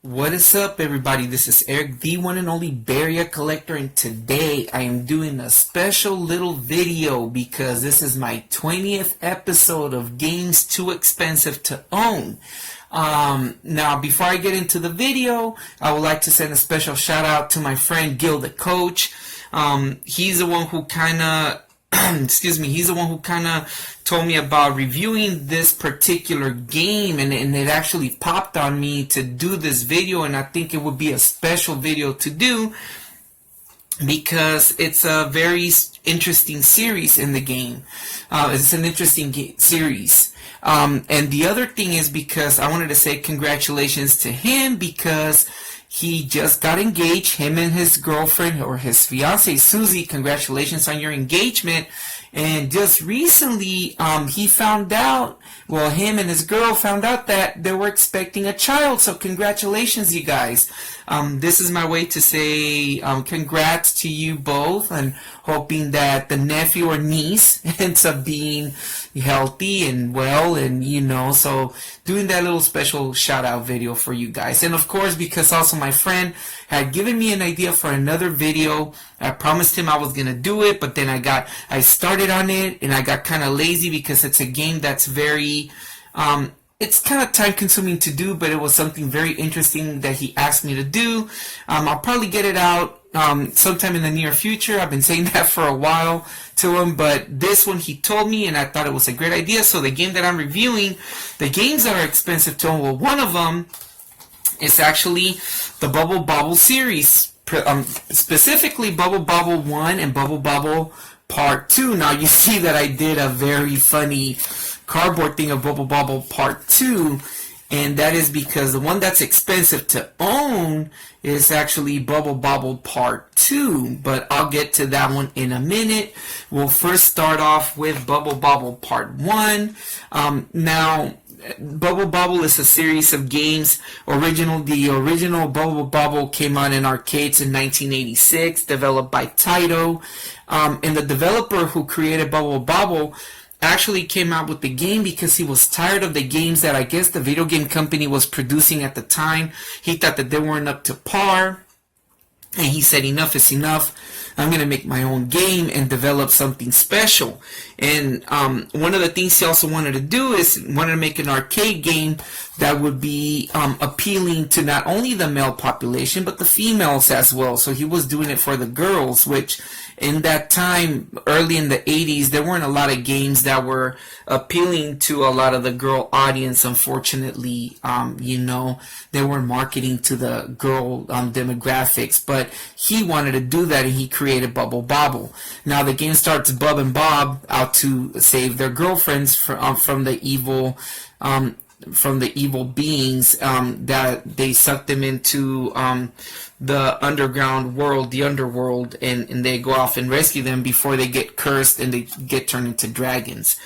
What is up, everybody? This is Eric, the one and only Barrier Collector, and today I am doing a special little video because this is my 20th episode of Games Too Expensive to Own. Now, before I get into the video, I would like to send a special shout out to my friend Gil Tha Coach. He's the one who kind of he's the one who kind of told me about reviewing this particular game, and it actually popped on me to do this video, and I think it would be a special video to do because it's a very interesting series in the game. It's an interesting series. And the other thing is because I wanted to say congratulations to him because he just got engaged. Him and his girlfriend, or his fiance Susie, congratulations on your engagement. And just recently, he found out, well, him and his girl found out that they were expecting a child. So congratulations, you guys. This is my way to say congrats to you both, and hoping that the nephew or niece ends up being healthy and well, and so doing that little special shout out video for you guys. And of course, because also my friend had given me an idea for another video. I promised him I was gonna do it, but then I started on it and I got kind of lazy because it's a game that's very it's kind of time consuming to do, but it was something very interesting that he asked me to do. I'll probably get it out sometime in the near future. I've been saying that for a while to him, but this one he told me, and I thought it was a great idea. So the game that I'm reviewing, the games that are expensive to him, well, one of them is actually the Bubble Bobble Series, specifically Bubble Bobble 1 and Bubble Bobble Part 2. Now you see that I did a very funny cardboard thing of Bubble Bobble Part 2, and that is because the one that's expensive to own is actually Bubble Bobble Part 2, but I'll get to that one in a minute. We'll first start off with Bubble Bobble Part 1. Now, Bubble Bobble is a series of games. The original Bubble Bobble came out in arcades in 1986, developed by Taito. And the developer who created Bubble Bobble actually came out with the game because he was tired of the games that I guess the video game company was producing at the time. He thought that they weren't up to par, and he said enough is enough. I'm going to make my own game and develop something special. And one of the things he also wanted to do is wanted to make an arcade game that would be appealing to not only the male population but the females as well. So he was doing it for the girls, which in that time, early in the 80s, there weren't a lot of games that were appealing to a lot of the girl audience. Unfortunately, they were marketing to the girl demographics, but he wanted to do that, and he created Bubble Bobble. Now the game starts Bub and Bob out to save their girlfriends from the evil beings that they suck them into the underground world, the underworld, and they go off and rescue them before they get cursed and they get turned into dragons.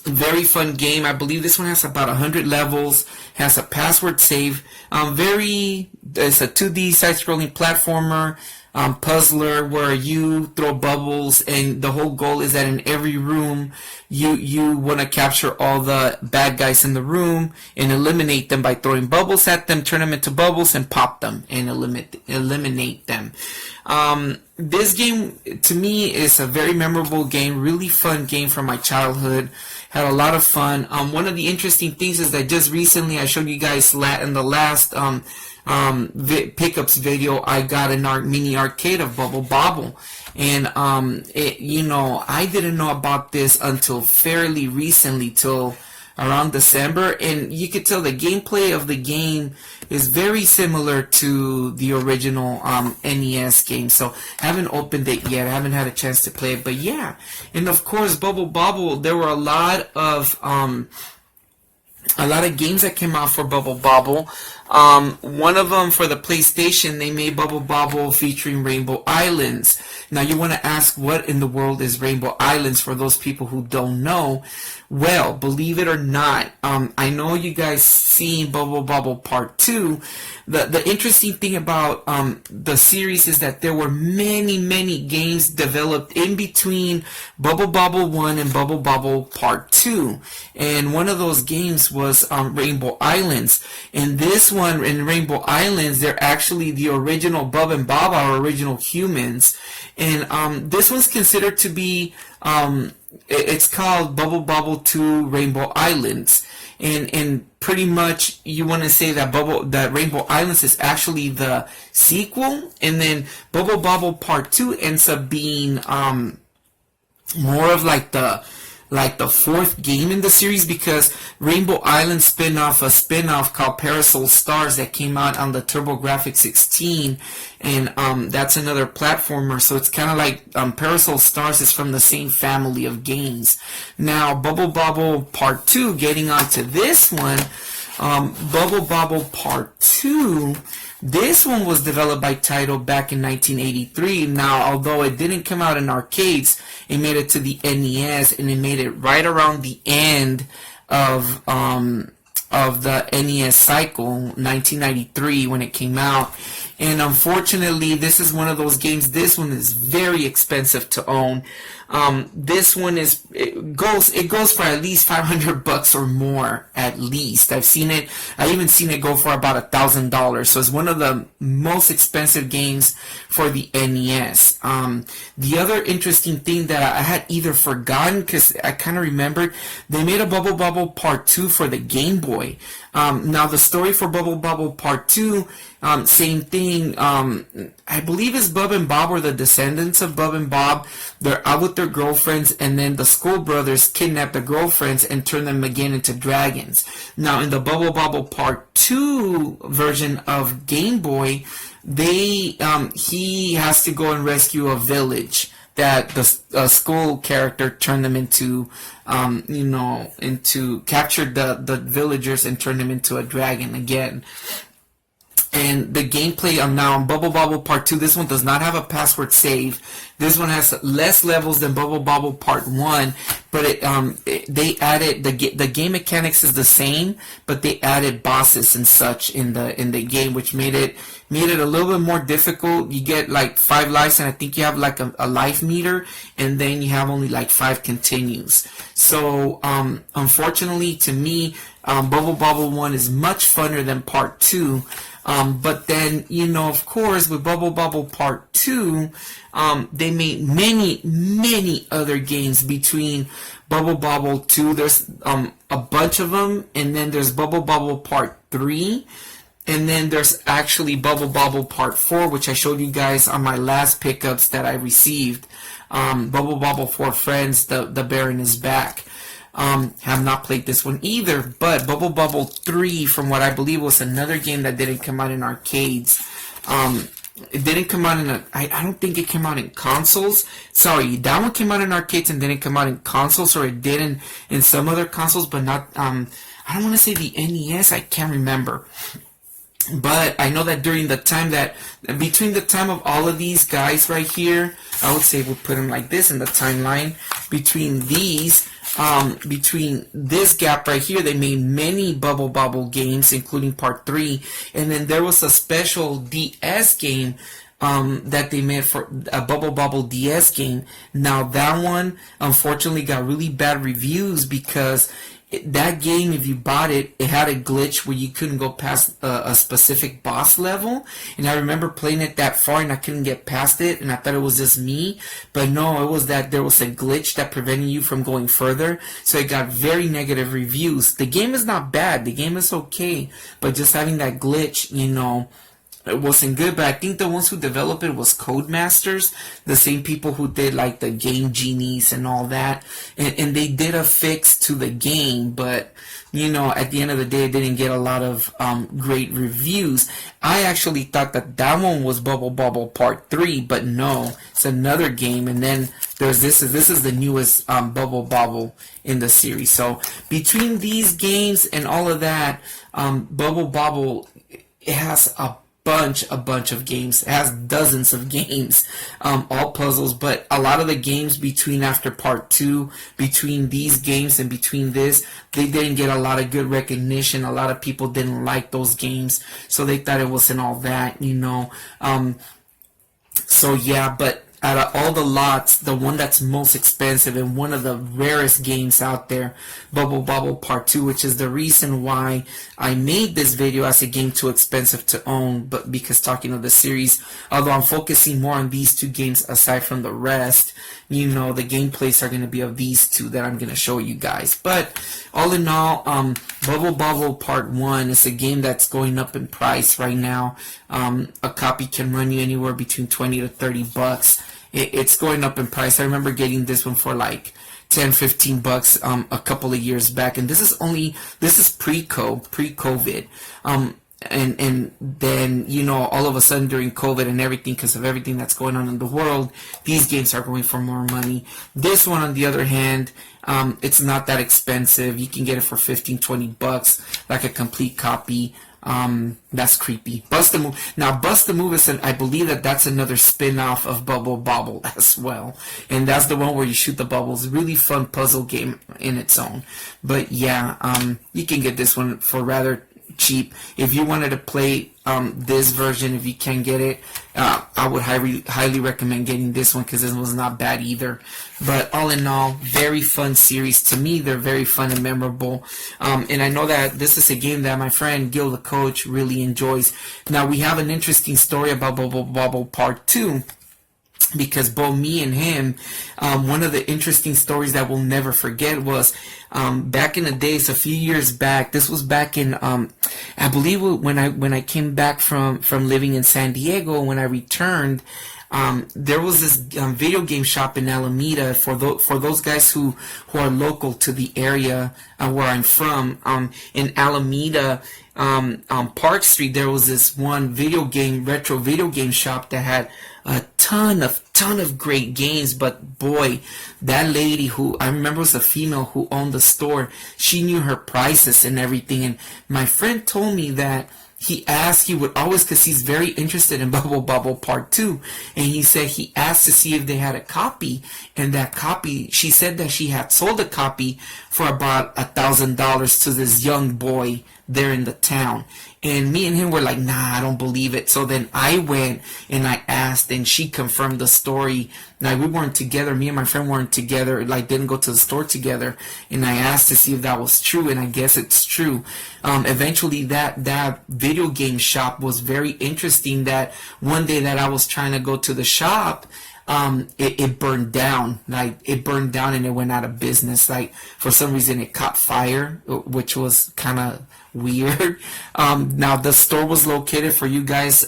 Very fun game. I believe this one has about 100 levels, has a password save. It's a 2D side-scrolling platformer, puzzler, where you throw bubbles, and the whole goal is that in every room you want to capture all the bad guys in the room and eliminate them by throwing bubbles at them, turn them into bubbles, and pop them and eliminate them. This game to me is a very memorable game, really fun game from my childhood. Had a lot of fun. One of the interesting things is that just recently I showed you guys in the last pickups video, I got a mini arcade of Bubble Bobble, and I didn't know about this until fairly recently, till around December, and you could tell the gameplay of the game is very similar to the original NES game. So I haven't opened it yet. I haven't had a chance to play it, but yeah. And of course, Bubble Bobble, there were a lot of games that came out for Bubble Bobble. One of them for the PlayStation, they made Bubble Bobble featuring Rainbow Islands. Now you want to ask, what in the world is Rainbow Islands, for those people who don't know? Well, believe it or not, I know you guys seen Bubble Bobble Part 2. The interesting thing about the series is that there were many games developed in between Bubble Bobble 1 and Bubble Bobble Part 2. And one of those games was Rainbow Islands. And this one, in Rainbow Islands, they're actually the original Bub and Bob, our original humans. And this one's considered to be... it's called Bubble Bobble 2 Rainbow Islands, and pretty much you want to say that Rainbow Islands is actually the sequel, and then Bubble Bobble Part 2 ends up being more of like the fourth game in the series, because Rainbow Islands spin off a spin-off called Parasol Stars that came out on the TurboGrafx 16, and that's another platformer, so it's kind of like Parasol Stars is from the same family of games. Now, Bubble Bobble Part 2, getting on to this one, Bubble Bobble Part 2, this one was developed by Taito back in 1983. Now, although it didn't come out in arcades, it made it to the NES, and it made it right around the end of the NES cycle, 1993, when it came out. And unfortunately, this is one of those games. This one is very expensive to own. This one it goes for at least $500 or more, at least. I even seen it go for about $1,000. So it's one of the most expensive games for the NES. The other interesting thing that I had either forgotten, because I kind of remembered, they made a Bubble Bobble Part 2 for the Game Boy. Now the story for Bubble Bobble Part 2, same thing. I believe it's Bub and Bob, or the descendants of Bub and Bob. They're out with their girlfriends, and then the Skull Brothers kidnap the girlfriends and turn them again into dragons. Now in the Bubble Bobble Part 2 version of Game Boy, he has to go and rescue a village that the Skull character turned them into, captured the villagers and turned them into a dragon again. And the gameplay now on Bubble Bobble Part 2, this one does not have a password save. This one has less levels than Bubble Bobble Part 1, but they added the game mechanics is the same, but they added bosses and such in the game, which made it a little bit more difficult. You get like 5 lives, and I think you have like a life meter, and then you have only like 5 continues. So unfortunately to me, Bubble Bobble 1 is much funner than Part 2. But then, of course, with Bubble Bobble Part 2, they made many other games between Bubble Bobble 2. There's a bunch of them, and then there's Bubble Bobble Part 3, and then there's actually Bubble Bobble Part 4, which I showed you guys on my last pickups that I received. Bubble Bobble 4 Friends, the Baron is back. Have not played this one either, but Bubble Bobble 3, from what I believe was another game that didn't come out in arcades. It didn't come out in I don't think it came out in consoles. Sorry, that one came out in arcades and didn't come out in consoles, or it did in some other consoles, but not, I don't want to say the NES, I can't remember. But I know that between the time of all of these guys right here, I would say we'll put them like this in the timeline. Between this gap right here, they made many Bubble Bobble games, including Part 3. And then there was a special DS game that they made for a Bubble Bobble DS game. Now that one, unfortunately, got really bad reviews because that game, if you bought it, it had a glitch where you couldn't go past a specific boss level. And I remember playing it that far and I couldn't get past it, and I thought it was just me. But no, it was that there was a glitch that prevented you from going further. So it got very negative reviews. The game is not bad. The game is okay. But just having that glitch, it wasn't good. But I think the ones who developed it was Codemasters, the same people who did like the Game Genies and all that, and they did a fix to the game, but at the end of the day, it didn't get a lot of great reviews. I actually thought that one was Bubble Bobble Part 3, but no, it's another game. And then there's this is the newest Bubble Bobble in the series. So between these games and all of that, Bubble Bobble, it has a bunch of games. It has dozens of games, all puzzles. But a lot of the games between after part 2, between these games and between this, they didn't get a lot of good recognition. A lot of people didn't like those games, so they thought it wasn't all that, you know. So yeah, but out of all the lots, the one that's most expensive and one of the rarest games out there, Bubble Bobble Part 2, which is the reason why I made this video as a game too expensive to own, but because talking of the series, although I'm focusing more on these two games aside from the rest, you know, the gameplays are going to be of these two that I'm going to show you guys. But all in all, Bubble Bobble Part 1 is a game that's going up in price right now. A copy can run you anywhere between 20 to 30 bucks. It's going up in price. I remember getting this one for like 10-15 bucks a couple of years back, and this is pre-COVID. And then, you know, all of a sudden during COVID and everything, because of everything that's going on in the world, these games are going for more money. This one, on the other hand, it's not that expensive. You can get it for 15-20 bucks, like a complete copy. That's creepy. Bust a Move. Now, Bust a Move is I believe that's another spin-off of Bubble Bobble as well. And that's the one where you shoot the bubbles. Really fun puzzle game in its own. But yeah, you can get this one for rather cheap. If you wanted to play this version, if you can get it, I would highly recommend getting this one, because this was not bad either. But all in all, very fun series. To me, they're very fun and memorable. And I know that this is a game that my friend Gil Tha Coach really enjoys. Now, we have an interesting story about Bubble Bobble Part 2. Because both me and him, one of the interesting stories that we'll never forget was back in the days, a few years back. This was back in, I believe, when I came back from living in San Diego. When I returned, there was this video game shop in Alameda. For those guys who are local to the area where I'm from, in Alameda. On Park Street, there was this one retro video game shop that had a ton of great games. But boy, that lady, who I remember was a female who owned the store, she knew her prices and everything. And my friend told me that he would always, because he's very interested in Bubble Bobble Part 2, and he said he asked to see if they had a copy, and that copy, she said that she had sold a copy for about $1,000 to this young boy there in the town. And me and him were like, nah, I don't believe it. So then I went and I asked, and she confirmed the story. Now, we weren't together. Me and my friend weren't together, like didn't go to the store together. And I asked to see if that was true, and I guess it's true. Eventually, that video game shop was very interesting. That one day that I was trying to go to the shop, it burned down. Like, it burned down and it went out of business. Like, for some reason it caught fire, which was kind of weird. Now, the store was located, for you guys,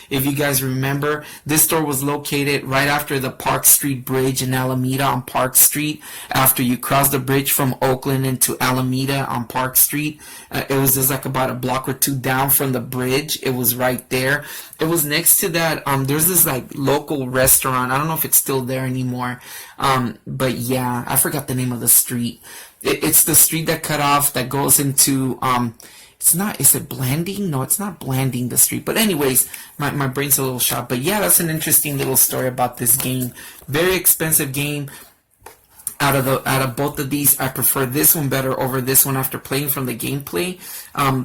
if you guys remember, this store was located right after the Park Street Bridge in Alameda on Park Street. After you cross the bridge from Oakland into Alameda on Park Street, it was just like about a block or two down from the bridge. It was right there. It was next to that, there's this like local restaurant. I don't know if it's still there anymore. But yeah, I forgot the name of the street. It's the street that cut off, that goes into, is it Blanding? No, it's not Blanding, the street. But anyways, my brain's a little shot. But yeah, that's an interesting little story about this game. Very expensive game. Out of both of these, I prefer this one better over this one after playing from the gameplay.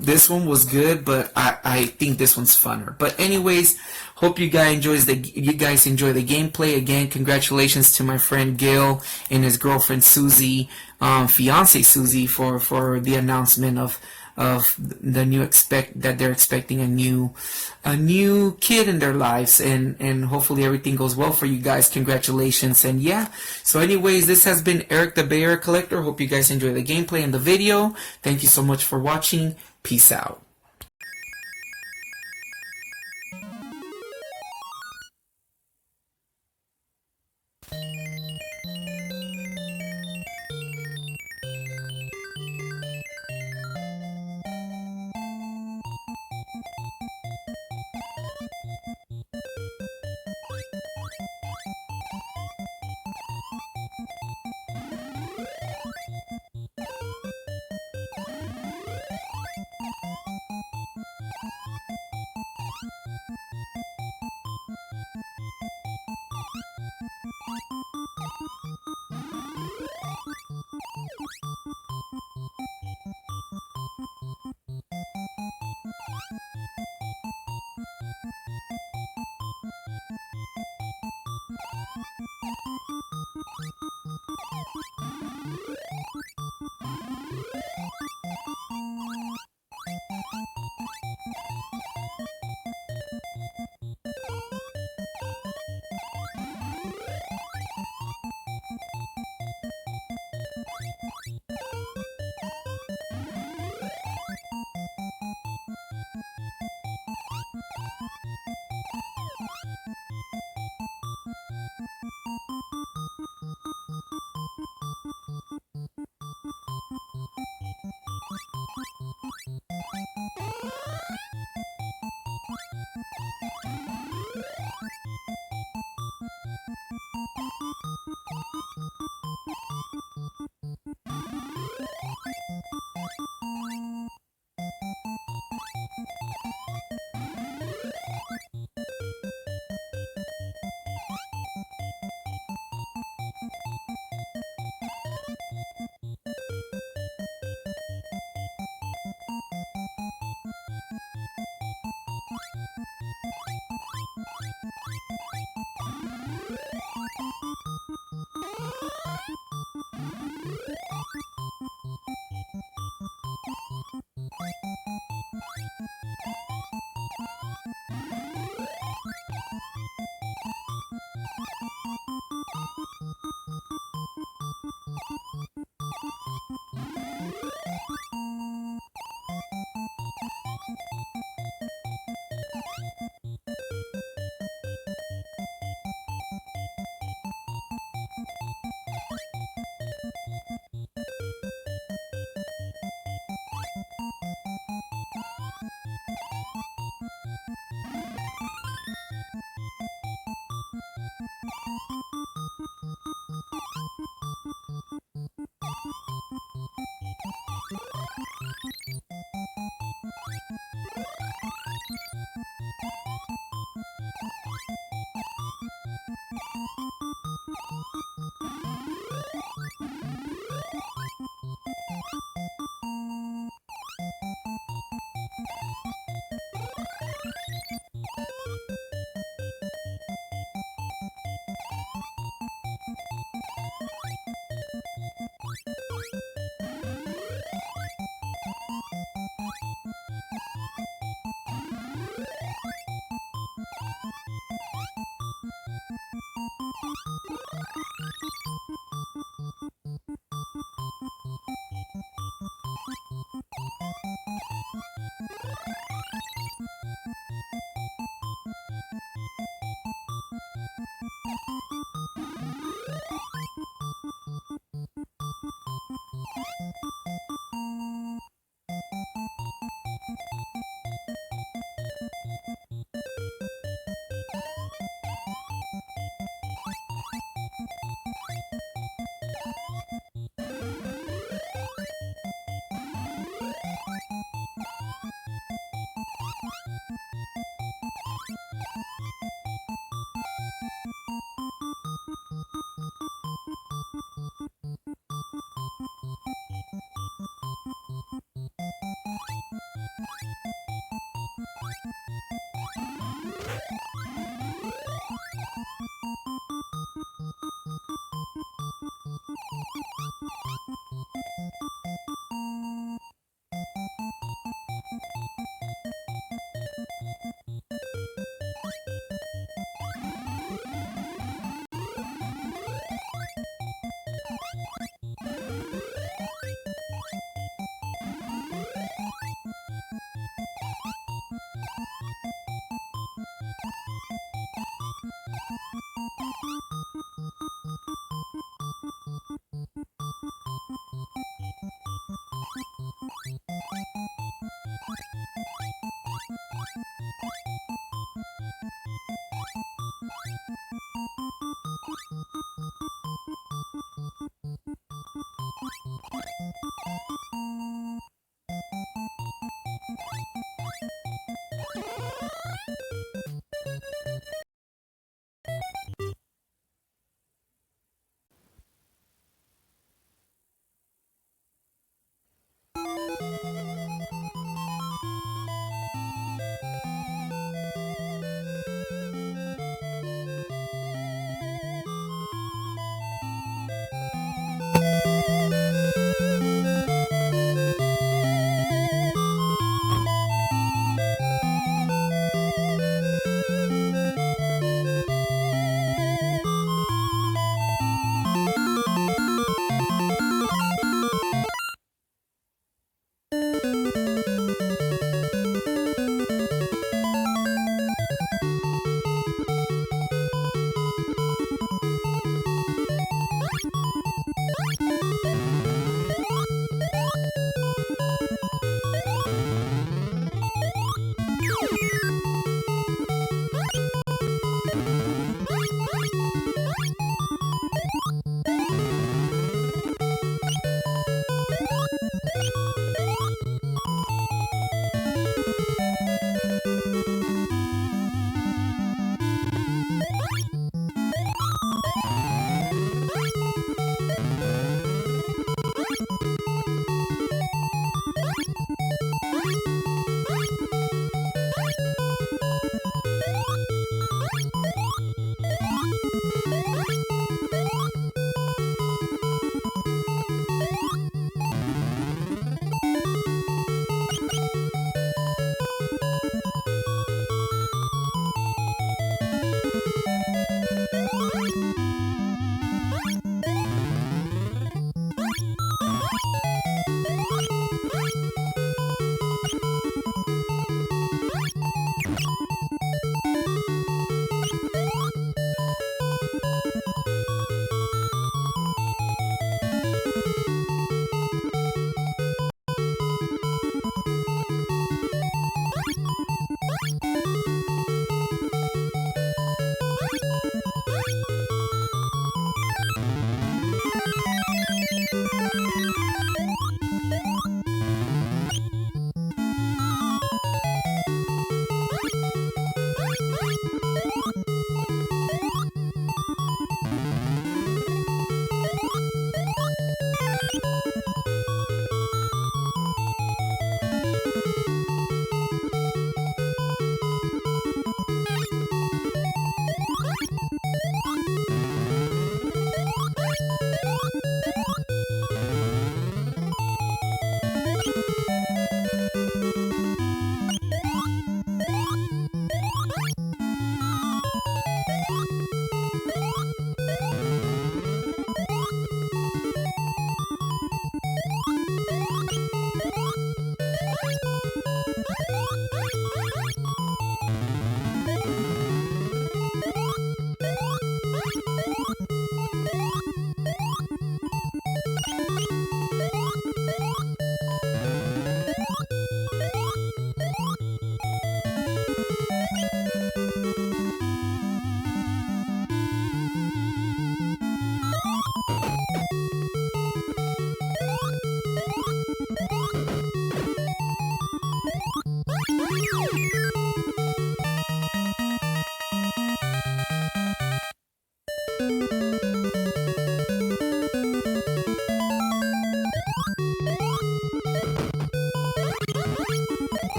This one was good, but I think this one's funner. But anyways, hope you guys enjoy the gameplay. Again, congratulations to my friend Gil and his girlfriend Susie, fiance Susie, for the announcement of the new that they're expecting a new kid in their lives, and hopefully everything goes well for you guys. Congratulations. And yeah, so anyways, this has been Eric the Bay Area Collector. Hope you guys enjoy the gameplay and the video. Thank you so much for watching. Peace out.